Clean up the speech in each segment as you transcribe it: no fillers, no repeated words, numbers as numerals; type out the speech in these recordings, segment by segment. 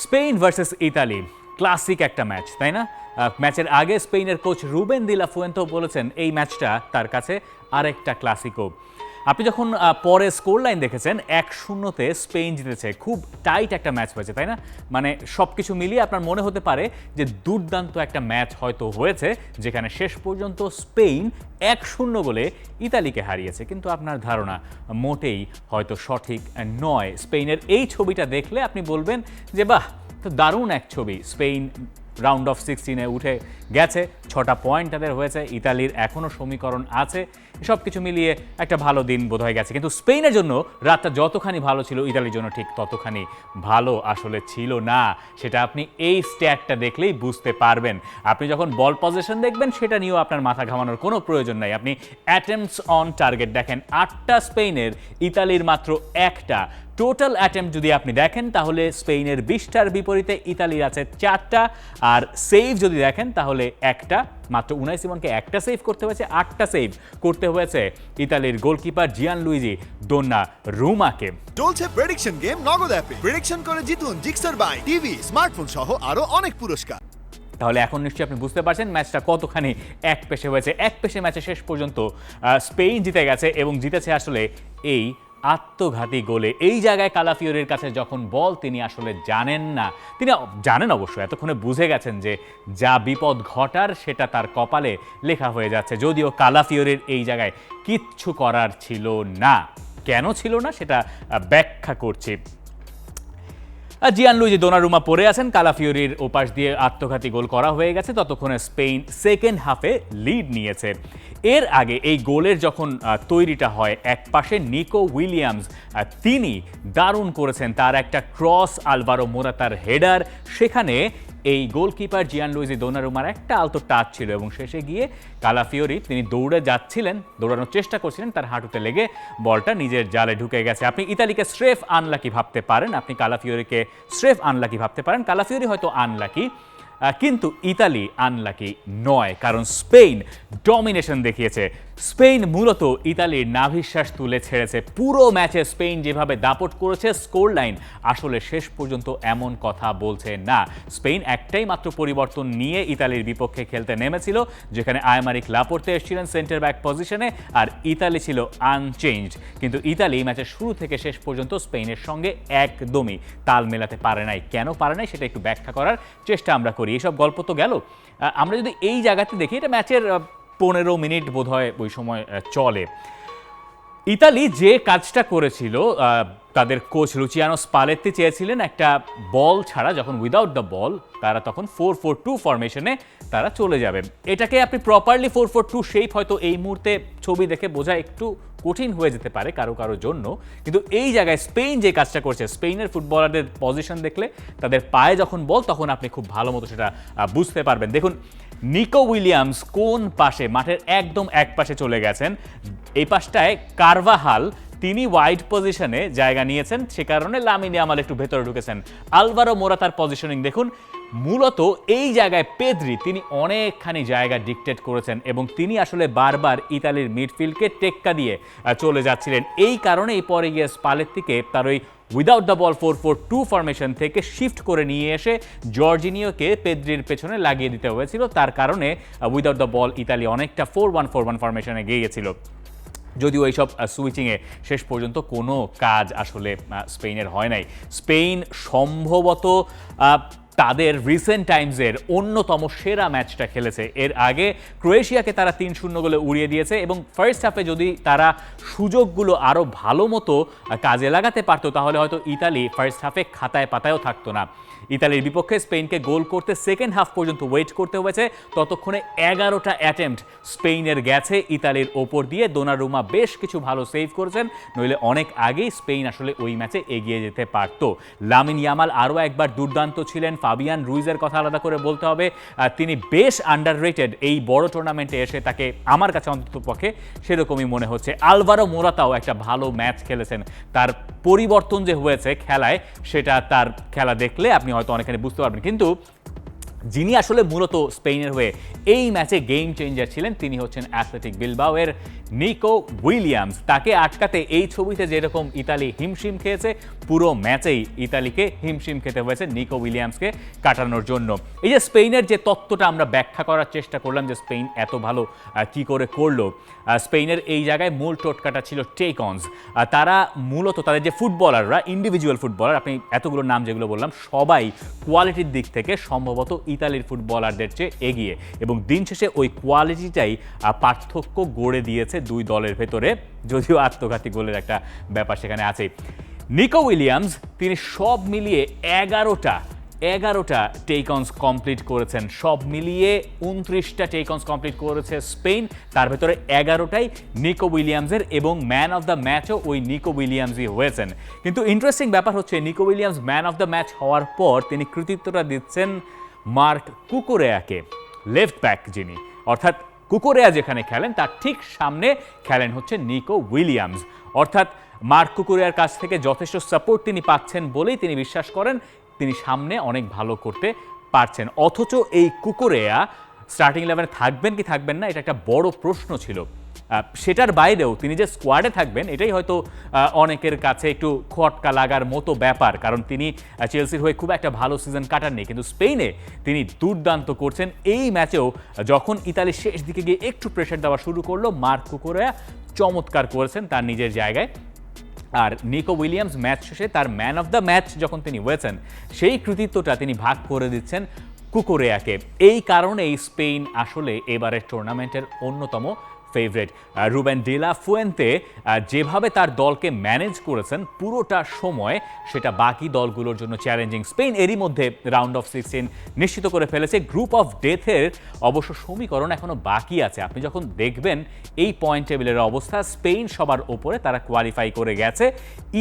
Spain versus Italy classic একটা match, তাই না? ম্যাচের আগে স্পেনের কোচ রুবেন দি লা ফুয়েন্তে বলেছেন এই ম্যাচটা তার কাছে আরেকটা ক্লাসিকো। আপনি যখন পরে স্কোর লাইন দেখেছেন 1-0-তে স্পেন জিতেছে, খুব টাইট একটা ম্যাচ হয়েছে, তাই না? মানে সব কিছু মিলিয়ে আপনার মনে হতে পারে যে দুর্দান্ত একটা ম্যাচ হয়তো হয়েছে, যেখানে শেষ পর্যন্ত স্পেন 1-0 গোলে ইতালিকে হারিয়েছে। কিন্তু আপনার ধারণা মোটেই হয়তো সঠিক নয়। স্পেনের এই ছবিটা দেখলে আপনি বলবেন যে বাহ, তো দারুণ এক ছবি। স্পেন রাউন্ড অফ 16-এ উঠে গেছে, 6টা পয়েন্ট তাদের হয়েছে, ইতালির এখনও সমীকরণ আছে। সব কিছু মিলিয়ে একটা ভালো দিন বোধহয় গেছে। কিন্তু স্পেনের জন্য রাতটা যতখানি ভালো ছিল, ইতালির জন্য ঠিক ততখানি ভালো আসলে ছিল না। সেটা আপনি এই স্ট্যাটটা দেখলেই বুঝতে পারবেন। আপনি যখন বল পজিশন দেখবেন সেটা নিয়েও আপনার মাথা ঘামানোর কোনো প্রয়োজন নাই। আপনি অ্যাটেম্পটস অন টার্গেট দেখেন, 8টা স্পেনের, ইতালির মাত্র 1টা। টোটাল অ্যাটেম্প যদি আপনি দেখেন তাহলে স্পেনের 20টার বিপরীতে ইতালির আছে 4টা। আর সেভ যদি দেখেন তাহলে একটা, মাত্র উনাই সিমনকে একটা সেভ করতে হয়েছে, 8টা সেভ করতে হয়েছে ইতালির গোলকিপার জিয়ানলুইজি দোন্নারুমাকে। চলছে প্রেডিকশন গেম নগদ অ্যাপে। প্রেডিকশন করে জিতুন জিক্সার বাই টিভি, স্মার্টফোন সহ আরো অনেক পুরস্কার। তাহলে এখন নিশ্চয়ই আপনি বুঝতে পারছেন ম্যাচটা কতখানি এক পেশে হয়েছে। এক পেশে ম্যাচে শেষ পর্যন্ত স্পেন জিতে গেছে এবং জিতেছে আসলে এই আত্মঘাতী গোলে। এই জায়গায় কালাফিওরির কাছে যখন বল, তিনি আসলে জানেন না, তিনি জানেন অবশ্য, এতক্ষণে বুঝে গেছেন যে যা বিপদ ঘটার সেটা তার কপালে লেখা হয়ে যাচ্ছে। যদিও কালাফিওরির এই জায়গায় কিচ্ছু করার ছিল না। কেন ছিল না সেটা ব্যাখ্যা করছি। জিয়ানলুইজি দোনারুমা পড়ে আছেন, কালাফিওরির ওপাশ দিয়ে আত্মঘাতী গোল করা হয়ে গেছে। ততক্ষণে স্পেন সেকেন্ড হাফে লিড নিয়েছে। এর আগে এই গোলের যখন তৈরিটা হয়, এক পাশে নিকো উইলিয়ামস তিনি দারুণ করেছেন, তার একটা ক্রস, আলভারো মোরাতার হেডার, সেখানে এই গোলকিপার জিয়ানলুইজি দোনারুমার একটা আলতো টাচ ছিল এবং শেষে গিয়ে কালাফিওরি তিনি দৌড়ে যাচ্ছিলেন, দৌড়ানোর চেষ্টা করছিলেন, তার হাঁটুতে লেগে বলটা নিজের জালে ঢুকে গেছে। আপনি ইতালিকে স্রেফ আনলাকি ভাবতে পারেন, আপনি কালাফিওরিকে স্রেফ আনলাকি ভাবতে পারেন। কালাফিওরি হয়তো আনলাকি, কিন্তু ইতালি আনলাকি নয়, কারণ স্পেন ডমিনেশন দেখিয়েছে। স্পেন মূলত ইতালির নাভিশ্বাস তুলে ছেড়েছে। পুরো ম্যাচে স্পেন যেভাবে দাপট করেছে, স্কোর লাইন আসলে শেষ পর্যন্ত এমন কথা বলছে না। স্পেন একটাই মাত্র পরিবর্তন নিয়ে ইতালির বিপক্ষে খেলতে নেমেছিল, যেখানে আয়মারিক লাপোর্তে এসেছিলেন সেন্টার ব্যাক পজিশনে, আর ইতালি ছিল আনচেঞ্জড। কিন্তু ইতালি ম্যাচের শুরু থেকে শেষ পর্যন্ত স্পেনের সঙ্গে একদমই তাল মেলাতে পারে নাই। কেন পারে নাই সেটা একটু ব্যাখ্যা করার চেষ্টা আমরা করি। এইসব গল্প তো গেল, আমরা যদি এই জায়গাতে দেখি, এটা ম্যাচের 15 মিনিট বোধহয় ওই সময় চলে। ইতালি যে কাজটা করেছিল, তাদের কোচ লুচিয়ানো স্পালেত্তি চেয়েছিলেন একটা বল ছাড়া, যখন উইদাউট দ্য বল তারা তখন 4-4-2 ফরমেশনে তারা চলে যাবে। এটাকে আপনি প্রপারলি 4-4-2 শেপ হয়তো এই মুহূর্তে ছবি দেখে বোঝা একটু কঠিন হয়ে যেতে পারে কারো কারোর জন্য, কিন্তু এই জায়গায় স্পেন যে কাজটা করছে, স্পেনের ফুটবলারদের পজিশন দেখলে, তাদের পায়ে যখন বল, তখন আপনি খুব ভালো মতো সেটা বুঝতে পারবেন। দেখুন নিকো উইলিয়ামস কোন পাশে, মাঠের একদম এক পাশে চলে গেছেন। এই পাশটায় কারভাহাল তিনি ওয়াইড পজিশনে জায়গা নিয়েছেন, সে কারণে লামিন ইয়ামাল একটু ভেতরে ঢুকেছেন। আলভারো মোরাতার পজিশনিং দেখুন, মূলত এই জায়গায় পেদ্রি তিনি অনেকখানি জায়গা ডিকটেট করেছেন এবং তিনি আসলে বারবার ইতালির মিডফিল্ডকে টেক্কা দিয়ে চলে যাচ্ছিলেন। এই কারণে এই পরে গিয়ে স্পালেত্তিকে তার ওই উইদাউট দ্য বল 4-4-2 ফরমেশন থেকে শিফট করে নিয়ে এসে জর্জিনিওকে পেদ্রির পেছনে লাগিয়ে দিতে হয়েছিল। তার কারণে উইদাউট দ্য বল ইতালি অনেকটা 4-1-4-1 ফরমেশনে গিয়েছিল। যদিও এইসব সুইচিংয়ে শেষ পর্যন্ত কোনো কাজ আসলে স্পেনের হয় নাই। স্পেন সম্ভবত তাদের রিসেন্ট টাইমসের অন্যতম সেরা ম্যাচটা খেলেছে। এর আগে ক্রোয়েশিয়াকে তারা 3-0 গোলে উড়িয়ে দিয়েছে এবং ফার্স্ট হাফে যদি তারা সুযোগগুলো আরও ভালো মতো কাজে লাগাতে পারতো, তাহলে হয়তো ইতালি ফার্স্ট হাফে খাতায় পাতায়ও থাকতো না। ইতালির বিপক্ষে স্পেনকে গোল করতে সেকেন্ড হাফ পর্যন্ত ওয়েট করতে হয়েছে। ততক্ষণে 11টা অ্যাটেম্পট স্পেনের গেছে ইতালির ওপর দিয়ে। দোনারুমা বেশ কিছু ভালো সেভ করেছেন, নইলে অনেক আগেই স্পেন আসলে ওই ম্যাচে এগিয়ে যেতে পারত। লামিন ইয়ামাল আরও একবার দুর্দান্ত ছিলেন। ফাবিয়ান রুইজের কথা আলাদা করে বলতে হবে, তিনি বেশ আন্ডাররেটেড। এই বড় টুর্নামেন্টে এসে তাকে আমার কাছে অন্ততপক্ষে সেরকমই মনে হচ্ছে। আলভারো মোরাতাও একটা ভালো ম্যাচ খেলেছেন। তার পরিবর্তন যে হয়েছে খেলায়, সেটা তার খেলা দেখলে আপনি হয়তো অনেকখানি বুঝতে পারবেন। কিন্তু যিনি আসলে মূলত স্পেনের হয়ে এই ম্যাচে গেম চেঞ্জার ছিলেন, তিনি হচ্ছেন অ্যাথলেটিক বিলবাওয়ের নিকো উইলিয়ামস। তাকে আটকাতে এই ছবিতে যেরকম ইতালি হিমশিম খেয়েছে, পুরো ম্যাচেই ইতালিকে হিমশিম খেতে হয়েছে নিকো উইলিয়ামসকে কাটানোর জন্য। এই যে স্পেনের যে তত্ত্বটা আমরা ব্যাখ্যা করার চেষ্টা করলাম যে স্পেন এত ভালো কি করে করলো, স্পেনের এই জায়গায় মূল টোটকাটা ছিল টেক অনস। তারা মূলত তাদের যে ফুটবলাররা, ইন্ডিভিজুয়াল ফুটবলার, আপনি এতগুলো নাম যেগুলো বললাম, সবাই কোয়ালিটির দিক থেকে সম্ভবত ইতালির ফুটবলারদের চেয়ে এগিয়ে, এবং দিন শেষে ওই কোয়ালিটিটাই পার্থক্য গড়ে দিয়েছে দুই দলের ভেতরে, যদিও আত্মঘাতী গোলের একটা ব্যাপার সেখানে আছে। নিকো উইলিয়ামস তিনি সব মিলিয়ে 11টা টেকঅনস কমপ্লিট করেছেন, সব মিলিয়ে 29টা টেকঅনস কমপ্লিট করেছে স্পেন, তার ভেতরে 11টাই নিকো উইলিয়ামসের, এবং ম্যান অফ দ্য ম্যাচও ওই নিকো উইলিয়ামসই হয়েছেন। কিন্তু ইন্টারেস্টিং ব্যাপার হচ্ছে Nico Williams man of the match হওয়ার পর তিনি কৃতিত্বটা দিচ্ছেন মার্ক কুকুরেয়াকে, লেফট ব্যাক যিনি, অর্থাৎ কুকুরেয়া যেখানে খেলেন তার ঠিক সামনে খেলেন হচ্ছে নিকো উইলিয়ামস। অর্থাৎ মার্ক কুকুরেয়ার কাছ থেকে যথেষ্ট সাপোর্ট তিনি পাচ্ছেন বলেই তিনি বিশ্বাস করেন তিনি সামনে অনেক ভালো করতে পারছেন। অথচ এই কুকুরেয়া স্টার্টিং 11-এ থাকবেন কি থাকবেন না, এটা একটা বড় প্রশ্ন ছিল। সেটার বাইরেও তিনি যে স্কোয়াডে থাকবেন এটাই হয়তো অনেকের কাছে একটু খটকা লাগার মতো ব্যাপার, কারণ তিনি চেলসির হয়ে খুব একটা ভালো সিজন কাটাননি, কিন্তু স্পেনে তিনি দুর্দান্ত করছেন। এই ম্যাচেও যখন ইতালি শেষ দিকে গিয়ে একটু প্রেশার দেওয়া শুরু করলো, মার্ক কুকুরেয়া চমৎকার করেছেন তার নিজের জায়গায়। আর নিকো উইলিয়ামস ম্যাচ শেষে তার ম্যান অফ দ্য ম্যাচ যখন তিনি হয়েছেন, সেই কৃতিত্বটা তিনি ভাগ করে দিচ্ছেন কুকুরেয়াকে। এই কারণেই স্পেন আসলে এবারের টুর্নামেন্টের অন্যতম favourite. Ruben de la Fuente যেভাবে তার দলকে ম্যানেজ করেছেন পুরোটা সময়, সেটা বাকি দলগুলোর জন্য চ্যালেঞ্জিং। স্পেন এরই মধ্যে রাউন্ড অফ 16 নিশ্চিত করে ফেলেছে। গ্রুপ অফ ডেথের অবশ্য সমীকরণ এখনো বাকি আছে। আপনি যখন দেখবেন এই পয়েন্ট টেবিলের অবস্থা, স্পেন সবার ওপরে, তারা কোয়ালিফাই করে গেছে।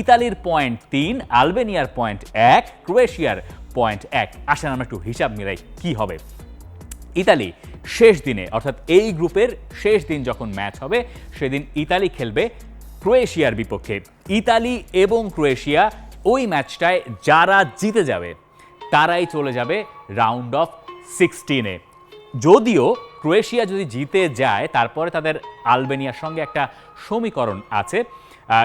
ইতালির পয়েন্ট 3, আলবেনিয়ার পয়েন্ট 1, ক্রোয়েশিয়ার পয়েন্ট 1। আসেন আমরা একটু হিসাব মিলাই কি হবে। ইতালি শেষ দিনে, অর্থাৎ এই গ্রুপের শেষ দিন যখন ম্যাচ হবে, সেদিন ইতালি খেলবে ক্রোয়েশিয়ার বিপক্ষে। ইতালি এবং ক্রোয়েশিয়া ওই ম্যাচটায় যারা জিতে যাবে তারাই চলে যাবে রাউন্ড অফ 16-এ। যদিও ক্রোয়েশিয়া যদি জিতে যায় তারপরে তাদের আলবেনিয়ার সঙ্গে একটা সমীকরণ আছে,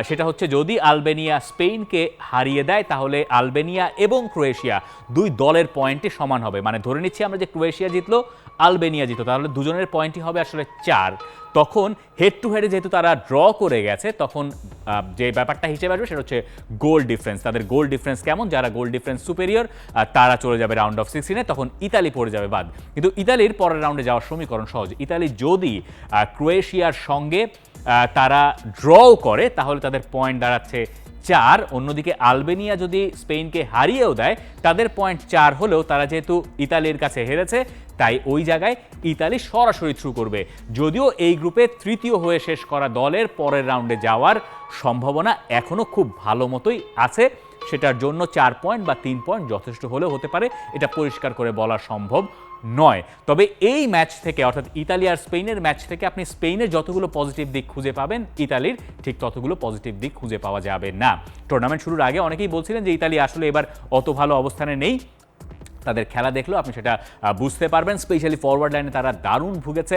সেটা হচ্ছে যদি আলবেনিয়া স্পেনকে হারিয়ে দেয় তাহলে আলবেনিয়া এবং ক্রোয়েশিয়া দুই দলের পয়েন্টে সমান হবে। মানে ধরে নিচ্ছি আমরা যে ক্রোয়েশিয়া জিতলো, আলবেনিয়া জিতলো, তাহলে দুজনের পয়েন্টই হবে আসলে 4। তখন হেড টু হেডে যেহেতু তারা ড্র করে গেছে, তখন যে ব্যাপারটা হিসেবে আসবে সেটা হচ্ছে গোল ডিফারেন্স। তাদের গোল ডিফারেন্স কেমন, যারা গোল ডিফারেন্স সুপেরিয়র তারা চলে যাবে রাউন্ড অফ 16-এ, তখন ইতালি পড়ে যাবে বাদ। কিন্তু ইতালির পরের রাউন্ডে যাওয়ার সমীকরণ সহজ। ইতালি যদি ক্রোয়েশিয়ার সঙ্গে তারা ড্রও করে তাহলে তাদের পয়েন্ট দাঁড়াচ্ছে 4। অন্যদিকে আলবেনিয়া যদি স্পেনকে হারিয়েও দেয়, তাদের পয়েন্ট 4 হলেও তারা যেহেতু ইতালির কাছে হেরেছে, তাই ওই জায়গায় ইতালি সরাসরি থ্রু করবে। যদিও এই গ্রুপে তৃতীয় হয়ে শেষ করা দলের পরের রাউন্ডে যাওয়ার সম্ভাবনা এখনও খুব ভালো মতোই আছে। সেটার জন্য 4 পয়েন্ট বা 3 পয়েন্ট যথেষ্ট হলেও হতে পারে, এটা পরিষ্কার করে বলা সম্ভব নয়। তবে এই ম্যাচ থেকে, অর্থাৎ ইতালি আর স্পেনের ম্যাচ থেকে, আপনি স্পেনের যতগুলো পজিটিভ দিক খুঁজে পাবেন, ইতালির ঠিক ততগুলো পজিটিভ দিক খুঁজে পাওয়া যাবে না। টুর্নামেন্ট শুরুর আগে অনেকেই বলছিলেন যে ইতালি আসলে এবার অত ভালো অবস্থানে নেই, তাদের খেলা দেখলেও আপনি সেটা বুঝতে পারবেন। স্পেশালি ফরওয়ার্ড লাইনে তারা দারুণ ভুগেছে।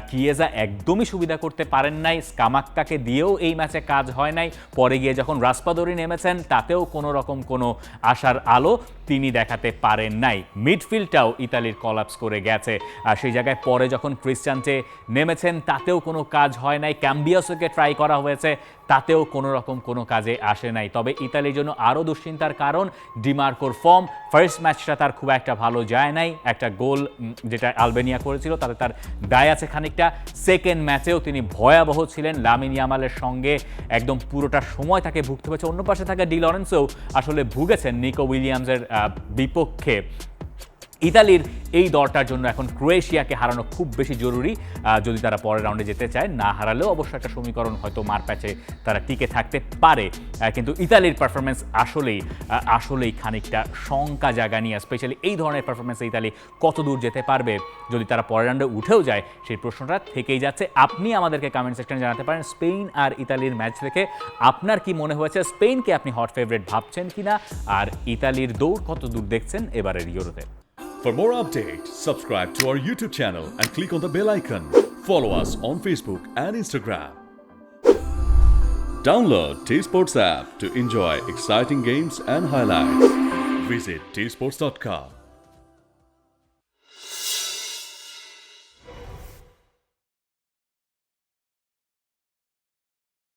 কিয়েজা একদমই সুবিধা করতে পারেন নাই, স্কামাক্কাকে দিয়েও এই ম্যাচে কাজ হয় নাই। পরে গিয়ে যখন রাসপাদোরি নেমেছেন তাতেও কোনো রকম কোনো আশার আলো তিনি দেখাতে পারেন নাই। মিডফিল্ডটাও ইতালির কলাপস করে গেছে। সেই জায়গায় পরে যখন ক্রিস্টিয়ানচে নেমেছেন তাতেও কোনো কাজ হয় নাই। ক্যাম্বিয়াসোকে ট্রাই করা হয়েছে, তাতেও কোনো রকম কোনো কাজে আসে নাই। তবে ইতালির জন্য আরও দুশ্চিন্তার কারণ ডিমার্কোর ফর্ম। ফার্স্ট ম্যাচটা তার খুব একটা ভালো যায় নাই, একটা গোল যেটা আলবেনিয়া করেছিল তাতে তার দায় আছে খানিকটা। সেকেন্ড ম্যাচেও তিনি ভয়াবহ ছিলেন, লামিন ইয়ামালের সঙ্গে একদম পুরোটা সময় তাকে ভুগতে হয়েছে। অন্য পাশে থাকা ডি লরেন্সও আসলে ভুগেছেন নিকো উইলিয়ামসের বিপক্ষে। ইতালির এই দলটার জন্য এখন ক্রোয়েশিয়াকে হারানো খুব বেশি জরুরি যদি তারা পরের রাউন্ডে যেতে চায়। না হারালেও অবশ্য একটা সমীকরণ হয়তো মারপ্যাচে তারা টিকে থাকতে পারে, কিন্তু ইতালির পারফরমেন্স আসলেই খানিকটা শঙ্কা জায়গা নিয়ে, স্পেশালি এই ধরনের পারফরমেন্সে ইতালি কত দূর যেতে পারবে যদি তারা পরের রাউন্ডে উঠেও যায়, সেই প্রশ্নটা থেকেই যাচ্ছে। আপনি আমাদেরকে কমেন্ট সেকশনে জানাতে পারেন স্পেন আর ইতালির ম্যাচ থেকে আপনার কি মনে হয়েছে, স্পেনকে আপনি হট ফেভারিট ভাবছেন কিনা, আর ইতালির দৌড় কত দূর দেখছেন এবারের ইউরোতে। For more updates, subscribe to our YouTube channel and click on the bell icon. Follow us on Facebook and Instagram. Download T Sports app to enjoy exciting games and highlights. Visit tsports.com.